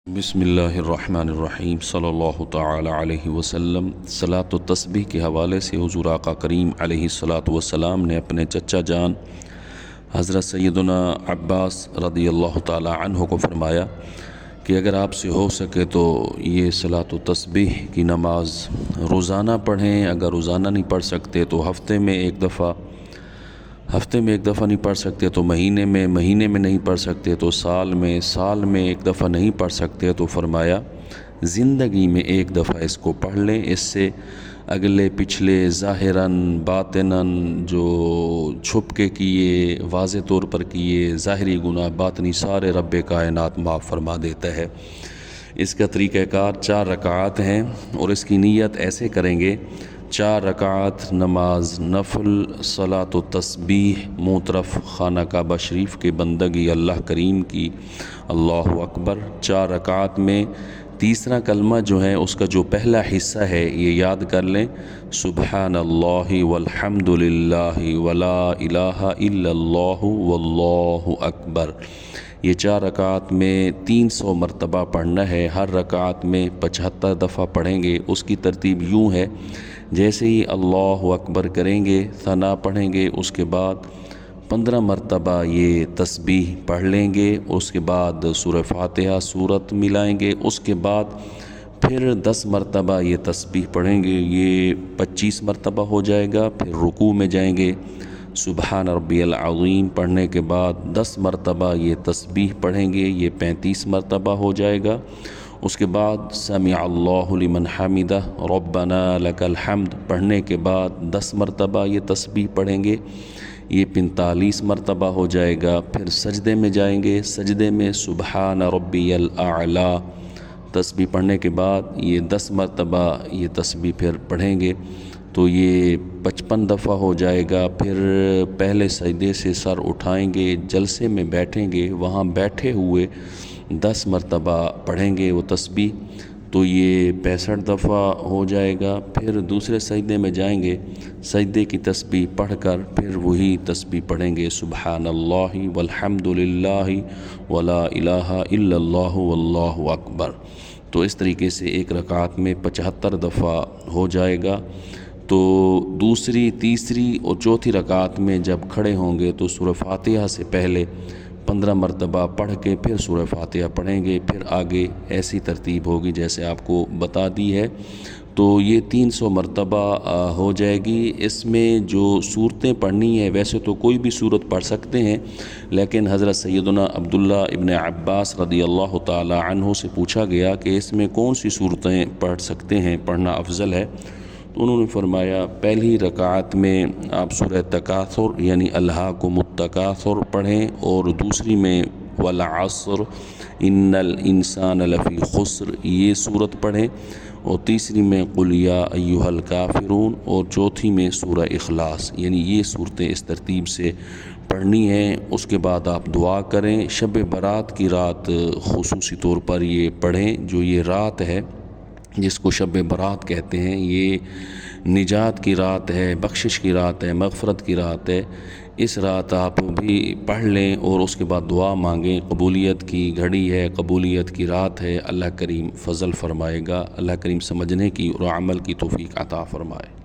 بسم اللہ الرحمن الرحیم صلی اللہ تعالی علیہ وسلم۔ صلاۃ و تسبیح کے حوالے سے حضور آقا کریم علیہ الصلاۃ والسلام نے اپنے چچا جان حضرت سیدنا عباس رضی اللہ تعالی عنہ کو فرمایا کہ اگر آپ سے ہو سکے تو یہ صلاۃ و تسبیح کی نماز روزانہ پڑھیں، اگر روزانہ نہیں پڑھ سکتے تو ہفتے میں ایک دفعہ نہیں پڑھ سکتے تو مہینے میں نہیں پڑھ سکتے تو سال میں ایک دفعہ نہیں پڑھ سکتے تو فرمایا زندگی میں ایک دفعہ اس کو پڑھ لیں، اس سے اگلے پچھلے ظاہراً باطناً جو چھپ کے کیے، واضح طور پر کیے، ظاہری گناہ باطنی سارے رب کائنات معاف فرما دیتا ہے۔ اس کا طریقہ کار 4 رکعات ہیں اور اس کی نیت ایسے کریں گے: 4 رکعات نماز نفل صلاۃ و تسبیح منہ طرف خانہ کعبہ شریف کے بندگی اللہ کریم کی، اللہ اکبر۔ 4 رکعات میں تیسرا کلمہ جو ہے اس کا جو پہلا حصہ ہے یہ یاد کر لیں: سبحان اللہ والحمد للہ ولا الہ الا اللہ واللہ اکبر۔ یہ 4 رکعات میں 300 مرتبہ پڑھنا ہے، ہر رکعت میں 75 دفعہ پڑھیں گے۔ اس کی ترتیب یوں ہے: جیسے ہی اللہ اکبر کریں گے، ثنا پڑھیں گے، اس کے بعد 15 مرتبہ یہ تسبیح پڑھ لیں گے، اس کے بعد سورہ فاتحہ سورت ملائیں گے، اس کے بعد پھر 10 مرتبہ یہ تسبیح پڑھیں گے، یہ 25 مرتبہ ہو جائے گا۔ پھر رکوع میں جائیں گے، سبحان ربی العظیم پڑھنے کے بعد 10 مرتبہ یہ تسبیح پڑھیں گے، یہ 35 مرتبہ ہو جائے گا۔ اس کے بعد سمع اللہ لمن حمدہ ربنا لک الحمد پڑھنے کے بعد 10 مرتبہ یہ تسبیح پڑھیں گے، یہ 45 مرتبہ ہو جائے گا۔ پھر سجدے میں جائیں گے، سجدے میں سبحان ربی الاعلی تسبیح پڑھنے کے بعد یہ 10 مرتبہ یہ تسبیح پھر پڑھیں گے تو یہ 55 دفعہ ہو جائے گا۔ پھر پہلے سجدے سے سر اٹھائیں گے، جلسے میں بیٹھیں گے، وہاں بیٹھے ہوئے 10 مرتبہ پڑھیں گے وہ تسبیح تو یہ 65 دفعہ ہو جائے گا۔ پھر دوسرے سجدے میں جائیں گے، سجدے کی تسبیح پڑھ کر پھر وہی تسبیح پڑھیں گے: سبحان اللہ والحمد للہ ولا الہ الا اللہ واللہ اکبر۔ تو اس طریقے سے ایک رکعت میں 75 دفعہ ہو جائے گا۔ تو دوسری، تیسری اور چوتھی رکعت میں جب کھڑے ہوں گے تو سورہ فاتحہ سے پہلے 15 مرتبہ پڑھ کے پھر سورہ فاتحہ پڑھیں گے، پھر آگے ایسی ترتیب ہوگی جیسے آپ کو بتا دی ہے۔ تو یہ 300 مرتبہ ہو جائے گی۔ اس میں جو صورتیں پڑھنی ہیں، ویسے تو کوئی بھی صورت پڑھ سکتے ہیں، لیکن حضرت سیدنا عبداللہ ابن عباس رضی اللہ تعالی عنہ سے پوچھا گیا کہ اس میں کون سی صورتیں پڑھ سکتے ہیں، پڑھنا افضل ہے؟ تو انہوں نے فرمایا پہلی رکعت میں آپ سورہ تکاثر یعنی الہاکم التکاثر پڑھیں، اور دوسری میں والعصر ان الانسان لفی خسر یہ صورت پڑھیں، اور تیسری میں قل یا ایھا الکافرون، اور چوتھی میں سورہ اخلاص، یعنی یہ صورتیں اس ترتیب سے پڑھنی ہیں۔ اس کے بعد آپ دعا کریں۔ شب برات کی رات خصوصی طور پر یہ پڑھیں، جو یہ رات ہے جس کو شب برات کہتے ہیں، یہ نجات کی رات ہے، بخشش کی رات ہے، مغفرت کی رات ہے۔ اس رات آپ بھی پڑھ لیں اور اس کے بعد دعا مانگیں۔ قبولیت کی گھڑی ہے، قبولیت کی رات ہے، اللہ کریم فضل فرمائے گا، اللہ کریم سمجھنے کی اور عمل کی توفیق عطا فرمائے۔